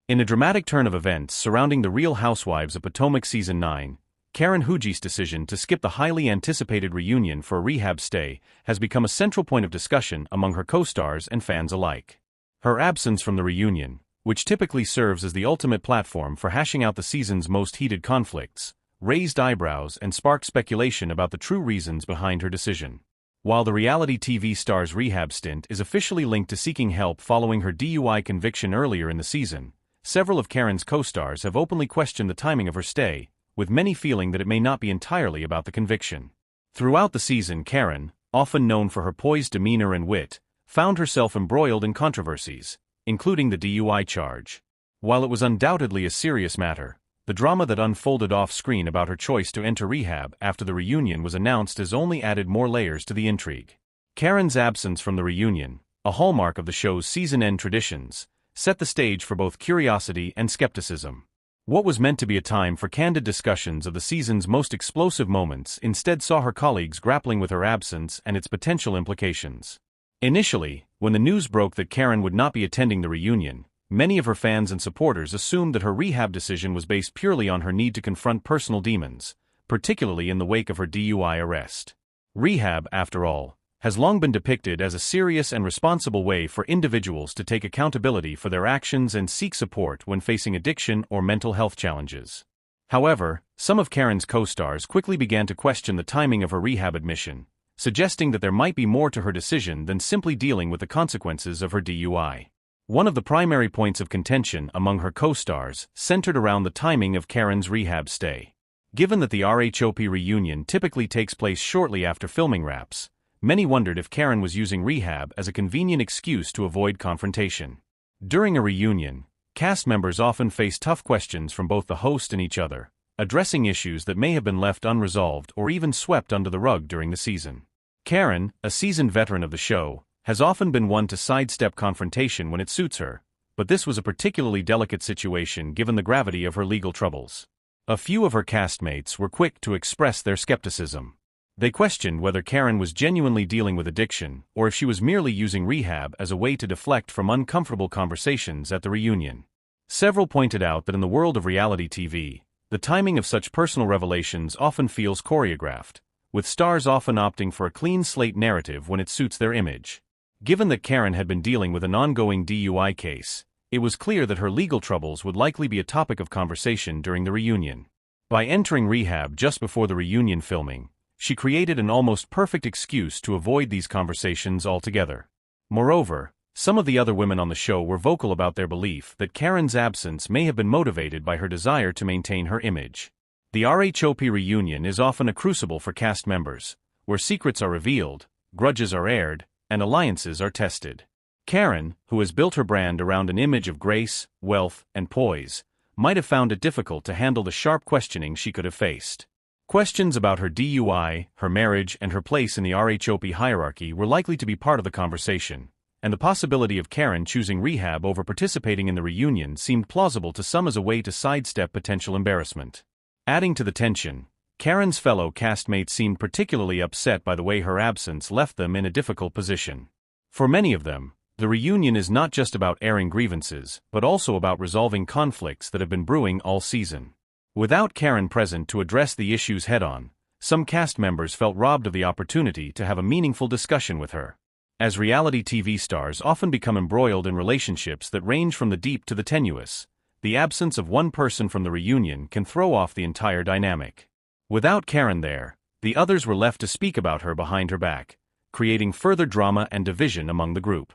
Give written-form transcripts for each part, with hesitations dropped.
In a dramatic turn of events surrounding the Real Housewives of Potomac Season 9, Karen Huger's decision to skip the highly anticipated reunion for a rehab stay has become a central point of discussion among her co-stars and fans alike. Her absence from the reunion, which typically serves as the ultimate platform for hashing out the season's most heated conflicts, raised eyebrows and sparked speculation about the true reasons behind her decision. While the reality TV star's rehab stint is officially linked to seeking help following her DUI conviction earlier in the season, several of Karen's co-stars have openly questioned the timing of her stay, with many feeling that it may not be entirely about the conviction. Throughout the season, Karen, often known for her poised demeanor and wit, found herself embroiled in controversies, including the DUI charge. While it was undoubtedly a serious matter, the drama that unfolded off-screen about her choice to enter rehab after the reunion was announced has only added more layers to the intrigue. Karen's absence from the reunion, a hallmark of the show's season-end traditions, set the stage for both curiosity and skepticism. What was meant to be a time for candid discussions of the season's most explosive moments instead saw her colleagues grappling with her absence and its potential implications. Initially, when the news broke that Karen would not be attending the reunion, many of her fans and supporters assumed that her rehab decision was based purely on her need to confront personal demons, particularly in the wake of her DUI arrest. Rehab, after all, has long been depicted as a serious and responsible way for individuals to take accountability for their actions and seek support when facing addiction or mental health challenges. However, some of Karen's co-stars quickly began to question the timing of her rehab admission, suggesting that there might be more to her decision than simply dealing with the consequences of her DUI. One of the primary points of contention among her co-stars centered around the timing of Karen's rehab stay. Given that the RHOP reunion typically takes place shortly after filming wraps, many wondered if Karen was using rehab as a convenient excuse to avoid confrontation. During a reunion, cast members often face tough questions from both the host and each other, addressing issues that may have been left unresolved or even swept under the rug during the season. Karen, a seasoned veteran of the show, has often been one to sidestep confrontation when it suits her, but this was a particularly delicate situation given the gravity of her legal troubles. A few of her castmates were quick to express their skepticism. They questioned whether Karen was genuinely dealing with addiction or if she was merely using rehab as a way to deflect from uncomfortable conversations at the reunion. Several pointed out that in the world of reality TV, the timing of such personal revelations often feels choreographed, with stars often opting for a clean slate narrative when it suits their image. Given that Karen had been dealing with an ongoing DUI case, it was clear that her legal troubles would likely be a topic of conversation during the reunion. By entering rehab just before the reunion filming, she created an almost perfect excuse to avoid these conversations altogether. Moreover, some of the other women on the show were vocal about their belief that Karen's absence may have been motivated by her desire to maintain her image. The RHOP reunion is often a crucible for cast members, where secrets are revealed, grudges are aired, and alliances are tested. Karen, who has built her brand around an image of grace, wealth, and poise, might have found it difficult to handle the sharp questioning she could have faced. Questions about her DUI, her marriage, and her place in the RHOP hierarchy were likely to be part of the conversation, and the possibility of Karen choosing rehab over participating in the reunion seemed plausible to some as a way to sidestep potential embarrassment. Adding to the tension, Karen's fellow castmates seemed particularly upset by the way her absence left them in a difficult position. For many of them, the reunion is not just about airing grievances, but also about resolving conflicts that have been brewing all season. Without Karen present to address the issues head-on, some cast members felt robbed of the opportunity to have a meaningful discussion with her. As reality TV stars often become embroiled in relationships that range from the deep to the tenuous, the absence of one person from the reunion can throw off the entire dynamic. Without Karen there, the others were left to speak about her behind her back, creating further drama and division among the group.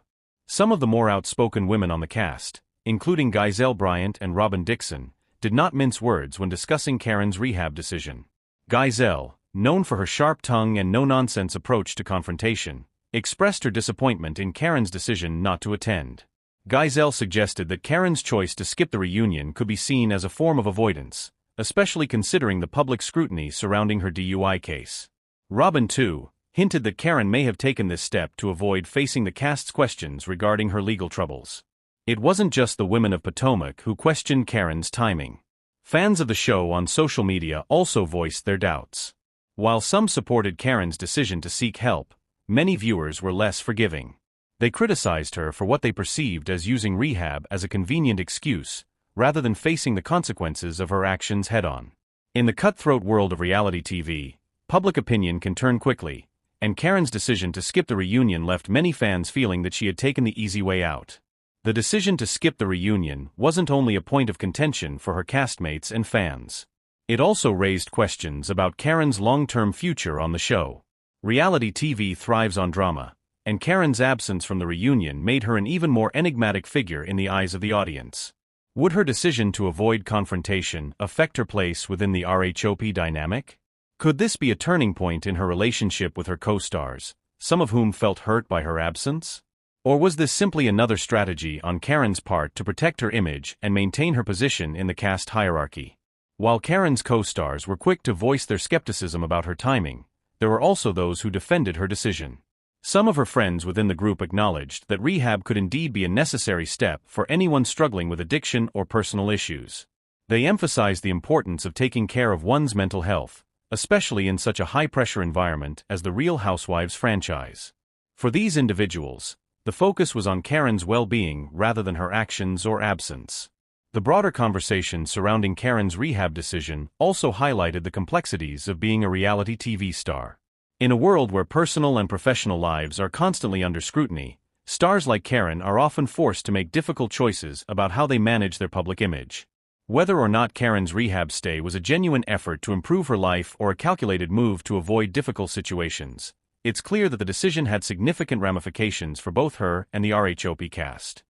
Some of the more outspoken women on the cast, including Gizelle Bryant and Robin Dixon, did not mince words when discussing Karen's rehab decision. Gizelle, known for her sharp tongue and no-nonsense approach to confrontation, expressed her disappointment in Karen's decision not to attend. Gizelle suggested that Karen's choice to skip the reunion could be seen as a form of avoidance, especially considering the public scrutiny surrounding her DUI case. Robin, too, hinted that Karen may have taken this step to avoid facing the cast's questions regarding her legal troubles. It wasn't just the women of Potomac who questioned Karen's timing. Fans of the show on social media also voiced their doubts. While some supported Karen's decision to seek help, many viewers were less forgiving. They criticized her for what they perceived as using rehab as a convenient excuse, rather than facing the consequences of her actions head-on. In the cutthroat world of reality TV, public opinion can turn quickly, and Karen's decision to skip the reunion left many fans feeling that she had taken the easy way out. The decision to skip the reunion wasn't only a point of contention for her castmates and fans. It also raised questions about Karen's long-term future on the show. Reality TV thrives on drama, and Karen's absence from the reunion made her an even more enigmatic figure in the eyes of the audience. Would her decision to avoid confrontation affect her place within the RHOP dynamic? Could this be a turning point in her relationship with her co-stars, some of whom felt hurt by her absence? Or was this simply another strategy on Karen's part to protect her image and maintain her position in the cast hierarchy? While Karen's co-stars were quick to voice their skepticism about her timing, there were also those who defended her decision. Some of her friends within the group acknowledged that rehab could indeed be a necessary step for anyone struggling with addiction or personal issues. They emphasized the importance of taking care of one's mental health, especially in such a high-pressure environment as the Real Housewives franchise. For these individuals, the focus was on Karen's well-being rather than her actions or absence. The broader conversation surrounding Karen's rehab decision also highlighted the complexities of being a reality TV star. In a world where personal and professional lives are constantly under scrutiny, stars like Karen are often forced to make difficult choices about how they manage their public image. Whether or not Karen's rehab stay was a genuine effort to improve her life or a calculated move to avoid difficult situations, it's clear that the decision had significant ramifications for both her and the RHOP cast.